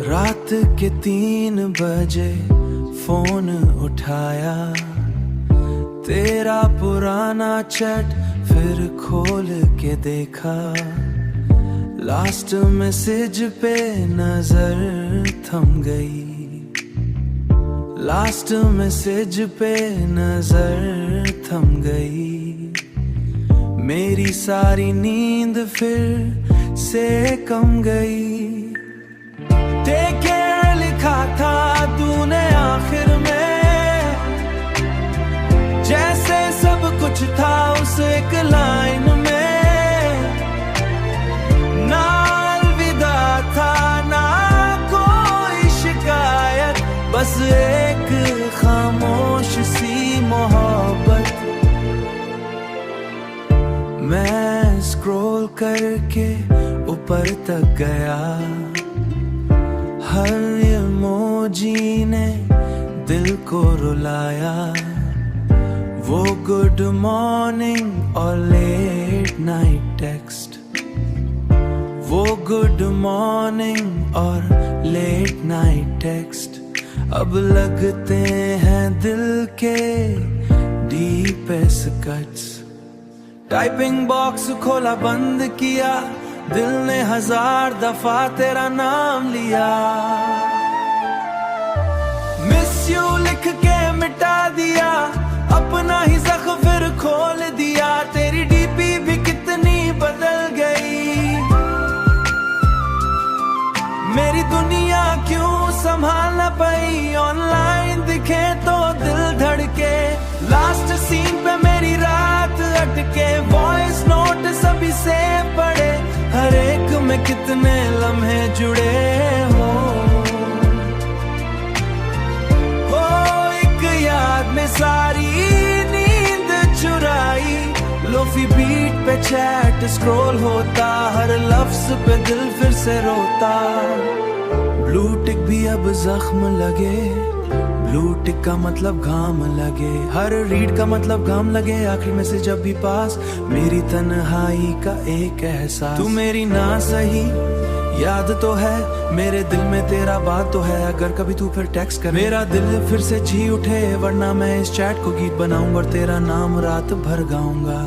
रात के 3 बजे फोन उठाया, तेरा पुराना चैट फिर खोल के देखा। लास्ट मैसेज पे नजर थम गई, लास्ट मैसेज पे नजर थम गई। मेरी सारी नींद फिर से कम गई। टेक केयर लिखा था तूने आखिर में, जैसे सब कुछ था उस एक लाइन में। ना अलविदा था ना कोई शिकायत, बस एक खामोश सी मोहब्बत। मैं स्क्रॉल करके ऊपर तक गया, हर इमोजी ने दिल को रुलाया। वो गुड मॉर्निंग और लेट नाइट टेक्स्ट, वो गुड मॉर्निंग और लेट नाइट टेक्स्ट अब लगते हैं दिल के डीपेस्ट कट्स। टाइपिंग बॉक्स खोला बंद किया, दिल ने 1000 दफा तेरा नाम लिया। मिस यू लिख के मिटा दिया, अपना ही ज़ख्म फिर खोल दिया। तेरी डीपी भी कितनी बदल गई, मेरी दुनिया क्यों संभाल ना पाई। ऑनलाइन दिखे तो दिल धड़के, लास्ट सीन पे मेरी रात अटके। वॉइस नोट सभी से पढ़े, हर एक में कितने लम्हे जुड़े हो। एक याद में सारी नींद चुराई। लोफी बीट पे चैट स्क्रॉल होता, हर लफ्ज पे दिल फिर से रोता। ब्लू टिक भी अब जख्म लगे, ब्लू टिक का मतलब घाम लगे। हर रीड का मतलब घाम लगे, आखिरी में से जब भी पास। मेरी तन्हाई का एक एहसास, तू मेरी ना सही याद तो है, मेरे दिल में तेरा बात तो है। अगर कभी तू फिर टेक्स्ट कर, मेरा दिल फिर से जी उठे। वरना मैं इस चैट को गीत बनाऊंगा और तेरा नाम रात भर गाऊंगा।